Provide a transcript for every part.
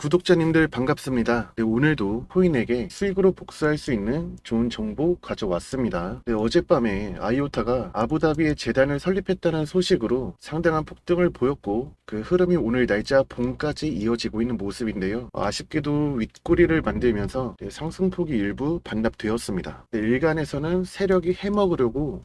구독자님들 반갑습니다. 오늘도 코인에게 수익으로 복수할 수 있는 좋은 정보 가져왔습니다. 어젯밤에 아이오타가 아부다비에 재단을 설립했다는 소식으로 상당한 폭등을 보였고, 그 흐름이 오늘 날짜 봄까지 이어지고 있는 모습인데요. 아쉽게도 윗꼬리를 만들면서 상승폭이 일부 반납되었습니다. 일간에서는 세력이 해먹으려고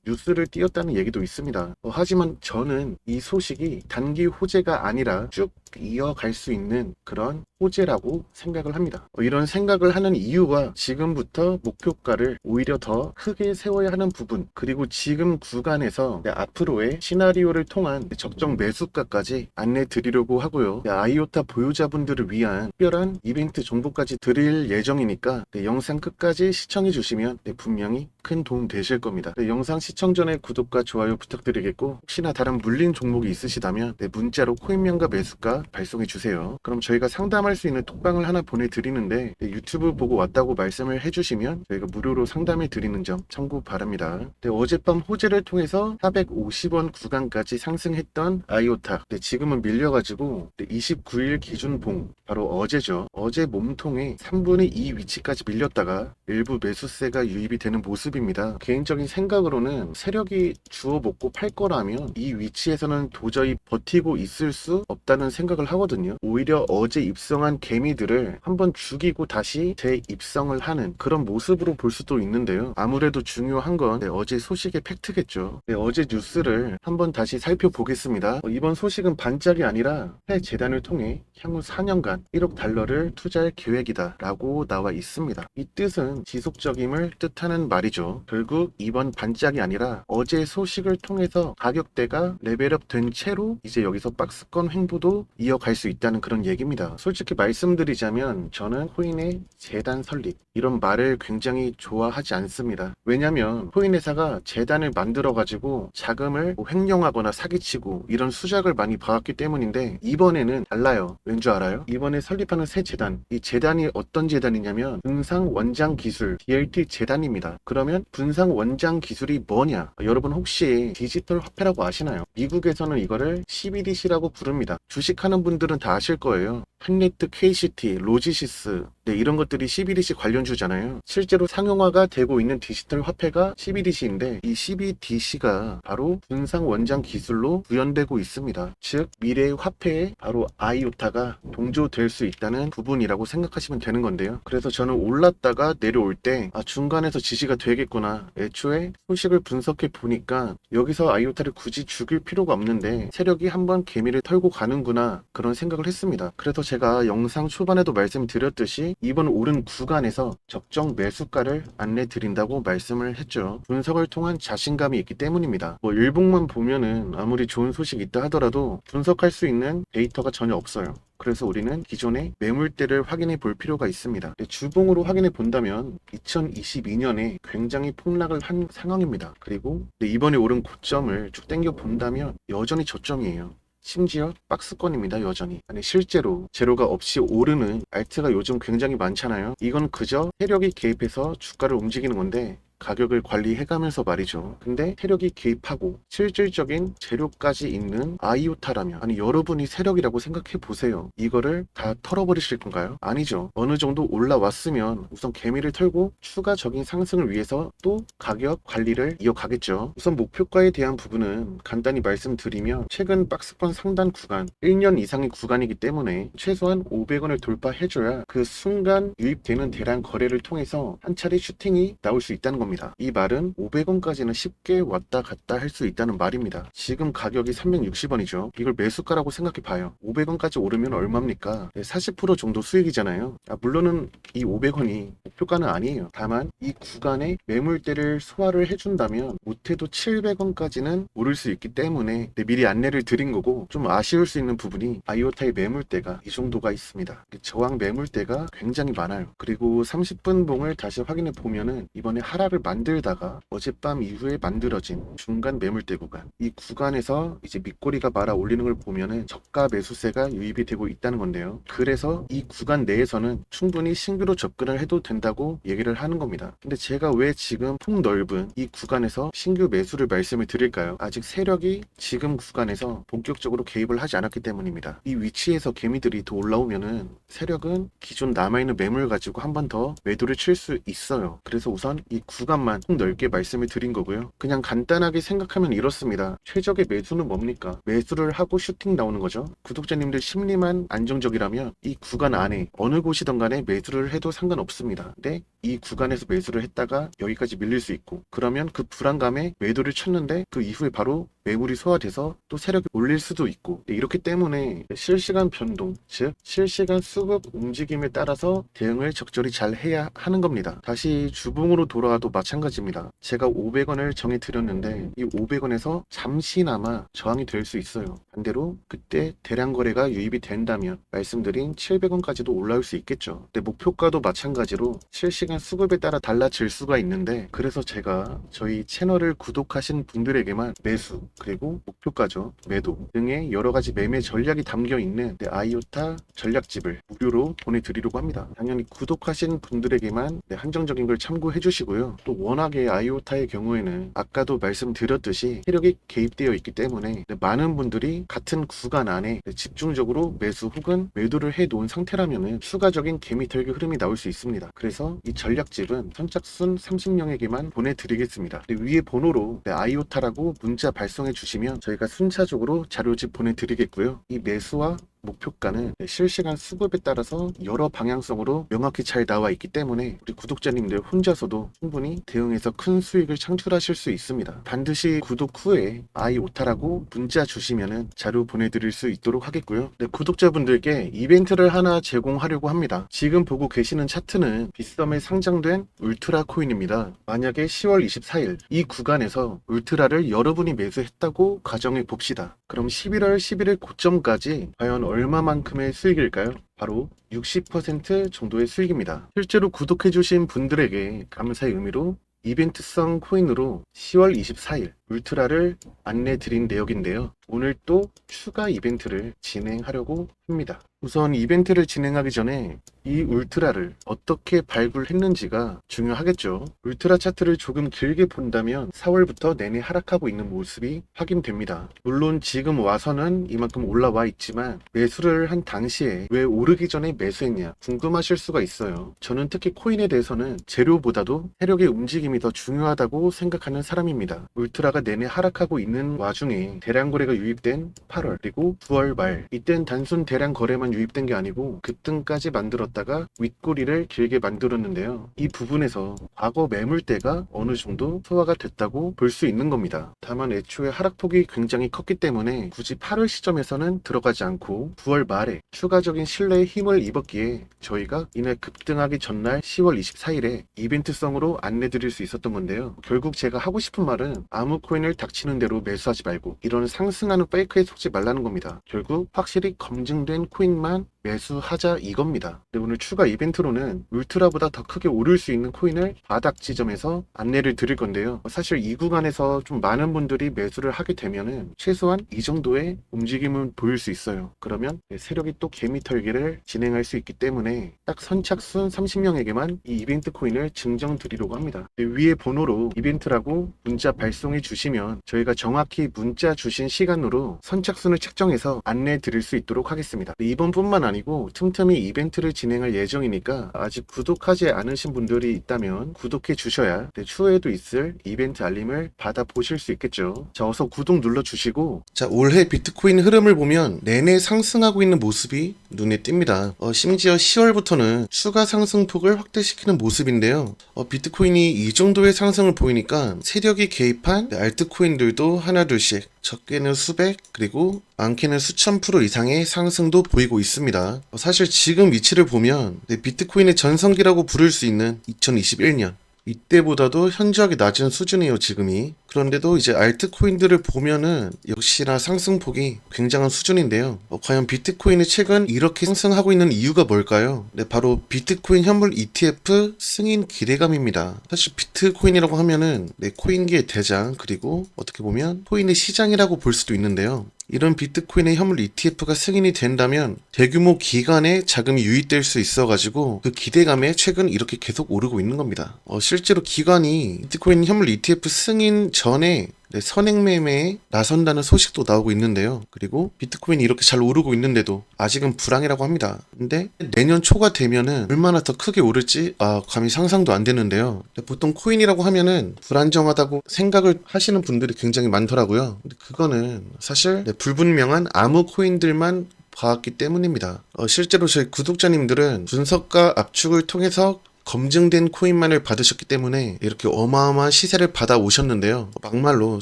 뉴스를 띄웠다는 얘기도 있습니다. 하지만 저는 이 소식이 단기 호재가 아니라 쭉 이어갈 수 있는 그런 호재라고 생각을 합니다. 이런 생각을 하는 이유가 지금부터 목표가를 오히려 더 크게 세워야 하는 부분, 그리고 지금 구간에서 앞으로의 시나리오를 통한 적정 매수가까지 안내 드리려고 하고요. 아이오타 보유자분들을 위한 특별한 이벤트 정보까지 드릴 예정이니까 영상 끝까지 시청해 주시면 분명히 큰 도움 되실 겁니다. 영상 시청 전에 구독과 좋아요 부탁드리겠고, 혹시나 다른 물린 종목이 있으시다면 문자로 코인명과 매수가 발송해 주세요. 그럼 저희가 상담할 수 있는 톡방을 하나 보내드리는데, 유튜브 보고 왔다고 말씀을 해주시면 저희가 무료로 상담해 드리는 점 참고 바랍니다. 어젯밤 호재를 통해서 450원 구간까지 상승했던 아이오타, 지금은 밀려가지고 29일 기준봉, 바로 어제죠. 어제 몸통에 3분의 2 위치까지 밀렸다가 일부 매수세가 유입이 되는 모습입니다. 개인적인 생각으로는 세력이 주워 먹고 팔 거라면 이 위치에서는 도저히 버티고 있을 수 없다는 생각을 하거든요. 오히려 어제 입성한 개미들을 한번 죽이고 다시 재입성을 하는 그런 모습으로 볼 수도 있는데요. 아무래도 중요한 건 어제 소식의 팩트겠죠. 어제 뉴스를 한번 다시 살펴보겠습니다. 이번 소식은 반짝이 아니라 새 재단을 통해 향후 4년간 1억 달러를 투자할 계획이다 라고 나와 있습니다. 이 뜻은 지속적임을 뜻하는 말이죠. 결국 이번 반짝이 아니라 어제 소식을 통해서 가격대가 레벨업 된 채로 이제 여기서 박스권 횡보도 이어갈 수 있다는 그런 얘기입니다. 솔직히 말씀드리자면 저는 코인의 재단 설립 이런 말을 굉장히 좋아하지 않습니다. 왜냐면 코인 회사가 재단을 만들어 가지고 자금을 횡령하거나 사기치고 이런 수작을 많이 봐왔기 때문인데, 이번에는 달라요. 왠 줄 알아요? 이번에 설립하는 새 재단, 이 재단이 어떤 재단이냐면 분상 원장 기술 DLT 재단입니다. 그러면 분상 원장 기술이 뭐냐? 여러분 혹시 디지털 화폐라고 아시나요? 미국에서는 이거를 CBDC라고 부릅니다. 주식하는 분들은 다 아실 거예요. 펜리트, KCT, 로지시스, 이런 것들이 CBDC 관련주잖아요. 실제로 상용화가 되고 있는 디지털 화폐가 CBDC인데, 이 CBDC가 바로 분상 원장 기술로 구현되고 있습니다. 즉 미래의 화폐에 바로 아이오타가 동조될 수 있다는 부분이라고 생각하시면 되는 건데요. 그래서 저는 올랐다가 내려올 때 중간에서 지지가 되겠구나, 애초에 소식을 분석해 보니까 여기서 아이오타를 굳이 죽일 필요가 없는데 세력이 한번 개미를 털고 가는구나, 그런 생각을 했습니다. 그래서 제가 영상 초반에도 말씀드렸듯이 이번 오른 구간에서 적정 매수가를 안내 드린다고 말씀을 했죠. 분석을 통한 자신감이 있기 때문입니다. 일봉만 보면은 아무리 좋은 소식이 있다 하더라도 분석할 수 있는 데이터가 전혀 없어요. 그래서 우리는 기존의 매물대를 확인해 볼 필요가 있습니다. 주봉으로 확인해 본다면 2022년에 굉장히 폭락을 한 상황입니다. 그리고 이번에 오른 고점을 쭉 당겨 본다면 여전히 저점이에요. 심지어 박스권입니다. 여전히. 아니, 실제로 재료가 없이 오르는 알트가 요즘 굉장히 많잖아요. 이건 그저 세력이 개입해서 주가를 움직이는 건데, 가격을 관리해가면서 말이죠. 근데 세력이 개입하고 실질적인 재료까지 있는 아이오타라면, 아니 여러분이 세력이라고 생각해 보세요. 이거를 다 털어버리실 건가요? 아니죠. 어느 정도 올라왔으면 우선 개미를 털고 추가적인 상승을 위해서 또 가격 관리를 이어가겠죠. 우선 목표가에 대한 부분은 간단히 말씀드리면, 최근 박스권 상단 구간 1년 이상의 구간이기 때문에 최소한 500원을 돌파해줘야 그 순간 유입되는 대량 거래를 통해서 한 차례 슈팅이 나올 수 있다는 겁니다. 이 말은 500원까지는 쉽게 왔다 갔다 할 수 있다는 말입니다. 지금 가격이 360원이죠. 이걸 매수가라고 생각해 봐요. 500원까지 오르면 얼마입니까? 40% 정도 수익이잖아요. 물론은 이 500원이 목표가는 아니에요. 다만 이 구간에 매물대를 소화를 해준다면 못해도 700원까지는 오를 수 있기 때문에 미리 안내를 드린 거고, 좀 아쉬울 수 있는 부분이 아이오타의 매물대가 이 정도가 있습니다. 저항 매물대가 굉장히 많아요. 그리고 30분 봉을 다시 확인해 보면은 이번에 하락을 차트를 만들다가 어젯밤 이후에 만들어진 중간 매물대 구간, 이 구간에서 이제 밑꼬리가 말아 올리는 걸 보면은 저가 매수세가 유입이 되고 있다는 건데요. 그래서 이 구간 내에서는 충분히 신규로 접근을 해도 된다고 얘기를 하는 겁니다. 근데 제가 왜 지금 폭넓은 이 구간에서 신규 매수를 말씀을 드릴까요? 아직 세력이 지금 구간에서 본격적으로 개입을 하지 않았기 때문입니다. 이 위치에서 개미들이 더 올라오면은 세력은 기존 남아있는 매물 가지고 한 번 더 매도를 칠 수 있어요. 그래서 우선 이 구간만 폭넓게 말씀을 드린 거고요. 그냥 간단하게 생각하면 이렇습니다. 최적의 매수는 뭡니까? 매수를 하고 슈팅 나오는 거죠. 구독자님들 심리만 안정적이라면 이 구간 안에 어느 곳이든 간에 매수를 해도 상관없습니다. 근데 이 구간에서 매수를 했다가 여기까지 밀릴 수 있고, 그러면 그 불안감에 매도를 쳤는데 그 이후에 바로 매물이 소화돼서 또 세력이 올릴 수도 있고, 이렇기 때문에 실시간 변동, 즉 실시간 수급 움직임에 따라서 대응을 적절히 잘 해야 하는 겁니다. 다시 주봉으로 돌아와도 마찬가지입니다. 제가 500원을 정해 드렸는데 이 500원에서 잠시나마 저항이 될 수 있어요. 반대로 그때 대량 거래가 유입이 된다면 말씀드린 700원까지도 올라올 수 있겠죠. 근데 목표가도 마찬가지로 실시간 수급에 따라 달라질 수가 있는데, 그래서 제가 저희 채널을 구독하신 분들에게만 매수, 그리고 목표가죠, 매도 등의 여러가지 매매 전략이 담겨있는 아이오타 전략집을 무료로 보내드리려고 합니다. 당연히 구독하신 분들에게만 한정적인 걸 참고해 주시고요. 또 워낙에 아이오타의 경우에는 아까도 말씀드렸듯이 세력이 개입되어 있기 때문에 많은 분들이 같은 구간 안에 집중적으로 매수 혹은 매도를 해 놓은 상태라면 추가적인 개미털기 흐름이 나올 수 있습니다. 그래서 이 전략집은 선착순 30명에게만 보내드리겠습니다. 위에 번호로 아이오타라고 문자 발송해 주시면 저희가 순차적으로 자료집 보내드리겠고요. 이 매수와 목표가는 실시간 수급에 따라서 여러 방향성으로 명확히 잘 나와 있기 때문에 우리 구독자님들 혼자서도 충분히 대응해서 큰 수익을 창출하실 수 있습니다. 반드시 구독 후에 아이오타라고 문자 주시면은 자료 보내드릴 수 있도록 하겠고요. 구독자분들께 이벤트를 하나 제공하려고 합니다. 지금 보고 계시는 차트는 빗썸에 상장된 울트라 코인입니다. 만약에 10월 24일 이 구간에서 울트라를 여러분이 매수했다고 가정해 봅시다. 그럼 11월 11일 고점까지 과연 얼마만큼의 수익일까요? 바로 60% 정도의 수익입니다. 실제로 구독해주신 분들에게 감사의 의미로 이벤트성 코인으로 10월 24일 울트라를 안내 드린 내역인데요. 오늘 또 추가 이벤트를 진행하려고 합니다. 우선 이벤트를 진행하기 전에 이 울트라를 어떻게 발굴했는지가 중요하겠죠. 울트라 차트를 조금 길게 본다면 4월부터 내내 하락하고 있는 모습이 확인됩니다. 물론 지금 와서는 이만큼 올라와 있지만 매수를 한 당시에 왜 오르기 전에 매수했냐 궁금하실 수가 있어요. 저는 특히 코인에 대해서는 재료보다도 세력의 움직임이 더 중요하다고 생각하는 사람입니다. 울트라가 내내 하락하고 있는 와중에 대량 거래가 유입된 8월 그리고 9월 말, 이땐 단순 대량 거래만 유입된 게 아니고 급등까지 만들었다가 윗꼬리를 길게 만들었는데요. 이 부분에서 과거 매물대가 어느 정도 소화가 됐다고 볼 수 있는 겁니다. 다만 애초에 하락폭이 굉장히 컸기 때문에 굳이 8월 시점에서는 들어가지 않고 9월 말에 추가적인 신뢰의 힘을 입었기에 저희가 이날 급등하기 전날 10월 24일에 이벤트성으로 안내드릴 수 있었던 건데요. 결국 제가 하고 싶은 말은 아무 코인을 닥치는 대로 매수하지 말고 이런 상승하는 페이크에 속지 말라는 겁니다. 결국 확실히 검증된 코인만 매수하자 이겁니다. 오늘 추가 이벤트로는 울트라보다 더 크게 오를 수 있는 코인을 바닥 지점에서 안내를 드릴 건데요. 사실 이 구간에서 좀 많은 분들이 매수를 하게 되면은 최소한 이 정도의 움직임은 보일 수 있어요. 그러면 세력이 또 개미털기를 진행할 수 있기 때문에 딱 선착순 30명에게만 이 이벤트 코인을 증정 드리려고 합니다. 위에 번호로 이벤트라고 문자 발송해 주시면 저희가 정확히 문자 주신 시간으로 선착순을 책정해서 안내 드릴 수 있도록 하겠습니다. 이번 뿐만 아니고 틈틈이 이벤트를 진행할 예정이니까 아직 구독하지 않으신 분들이 있다면 구독해 주셔야 추후에도 있을 이벤트 알림을 받아 보실 수 있겠죠. 자, 어서 구독 눌러 주시고, 자, 올해 비트코인 흐름을 보면 내내 상승하고 있는 모습이 눈에 띕니다. 심지어 10월부터는 추가 상승폭을 확대시키는 모습인데요. 비트코인이 이 정도의 상승을 보이니까 세력이 개입한 알트코인들도 하나둘씩, 적게는 수백 그리고 많게는 수천 프로 이상의 상승도 보이고 있습니다. 사실 지금 위치를 보면 비트코인의 전성기라고 부를 수 있는 2021년 이때보다도 현저하게 낮은 수준이에요, 지금이. 그런데도 이제 알트코인들을 보면은 역시나 상승폭이 굉장한 수준인데요. 과연 비트코인이 최근 이렇게 상승하고 있는 이유가 뭘까요? 네, 바로 비트코인 현물 ETF 승인 기대감입니다. 사실 비트코인이라고 하면은 네, 코인계의 대장, 그리고 어떻게 보면 코인의 시장이라고 볼 수도 있는데요. 이런 비트코인의 현물 ETF가 승인이 된다면 대규모 기관에 자금이 유입될 수 있어가지고 그 기대감에 최근 이렇게 계속 오르고 있는 겁니다. 실제로 기관이 비트코인 현물 ETF 승인 전에 네, 선행매매에 나선다는 소식도 나오고 있는데요. 그리고 비트코인이 이렇게 잘 오르고 있는데도 아직은 불황이라고 합니다. 근데 내년 초가 되면은 얼마나 더 크게 오를지 감히 상상도 안 되는데요. 보통 코인이라고 하면은 불안정하다고 생각을 하시는 분들이 굉장히 많더라고요. 근데 그거는 사실 불분명한 암호 코인들만 봐왔기 때문입니다. 실제로 저희 구독자님들은 분석과 압축을 통해서 검증된 코인만을 받으셨기 때문에 이렇게 어마어마한 시세를 받아 오셨는데요. 막말로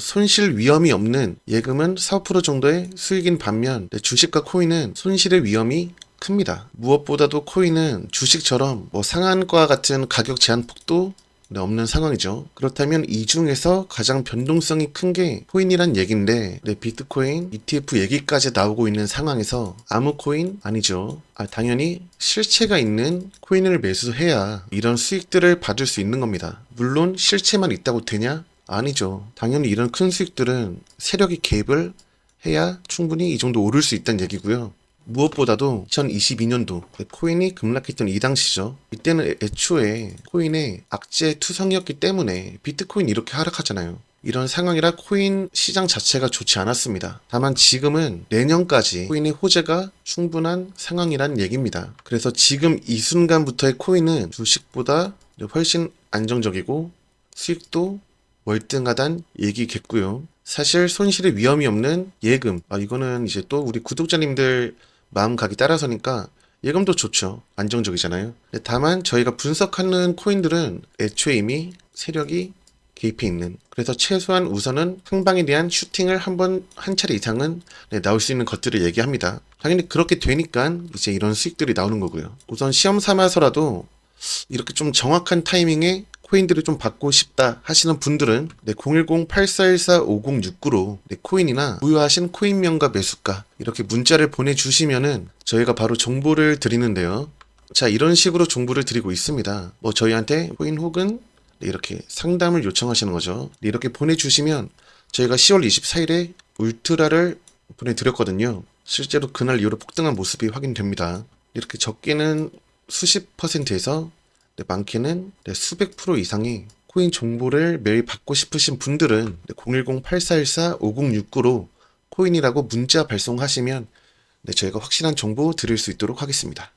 손실 위험이 없는 예금은 4% 정도의 수익인 반면 주식과 코인은 손실의 위험이 큽니다. 무엇보다도 코인은 주식처럼 상한가 같은 가격 제한폭도 없는 상황이죠. 그렇다면 이 중에서 가장 변동성이 큰 게 코인이란 얘기인데 비트코인, ETF 얘기까지 나오고 있는 상황에서 아무 코인 아니죠. 당연히 실체가 있는 코인을 매수해야 이런 수익들을 받을 수 있는 겁니다. 물론 실체만 있다고 되냐? 아니죠. 당연히 이런 큰 수익들은 세력이 개입을 해야 충분히 이 정도 오를 수 있다는 얘기고요. 무엇보다도 2022년도 코인이 급락했던 이 당시죠. 이때는 애초에 코인의 악재 투성이었기 때문에 비트코인이 이렇게 하락하잖아요. 이런 상황이라 코인 시장 자체가 좋지 않았습니다. 다만 지금은 내년까지 코인의 호재가 충분한 상황이란 얘기입니다. 그래서 지금 이 순간부터의 코인은 주식보다 훨씬 안정적이고 수익도 월등하단 얘기겠고요. 사실 손실의 위험이 없는 예금, 이거는 이제 또 우리 구독자님들 마음가기 따라서니까 예금도 좋죠. 안정적이잖아요. 다만 저희가 분석하는 코인들은 애초에 이미 세력이 개입해 있는, 그래서 최소한 우선은 상방에 대한 슈팅을 한 차례 이상은 나올 수 있는 것들을 얘기합니다. 당연히 그렇게 되니까 이제 이런 수익들이 나오는 거고요. 우선 시험 삼아서라도 이렇게 좀 정확한 타이밍에 코인들을 좀 받고 싶다 하시는 분들은 010-8414-5069로 코인이나 보유하신 코인명과 매수가 이렇게 문자를 보내주시면은 저희가 바로 정보를 드리는데요. 자, 이런 식으로 정보를 드리고 있습니다. 저희한테 코인 혹은 이렇게 상담을 요청하시는 거죠. 이렇게 보내주시면 저희가 10월 24일에 울트라를 보내드렸거든요. 실제로 그날 이후로 폭등한 모습이 확인됩니다. 이렇게 적게는 수십 %에서 많게는 수백 % 이상의 코인 정보를 매일 받고 싶으신 분들은 010-8414-5069로 코인이라고 문자 발송하시면 저희가 확실한 정보 드릴 수 있도록 하겠습니다.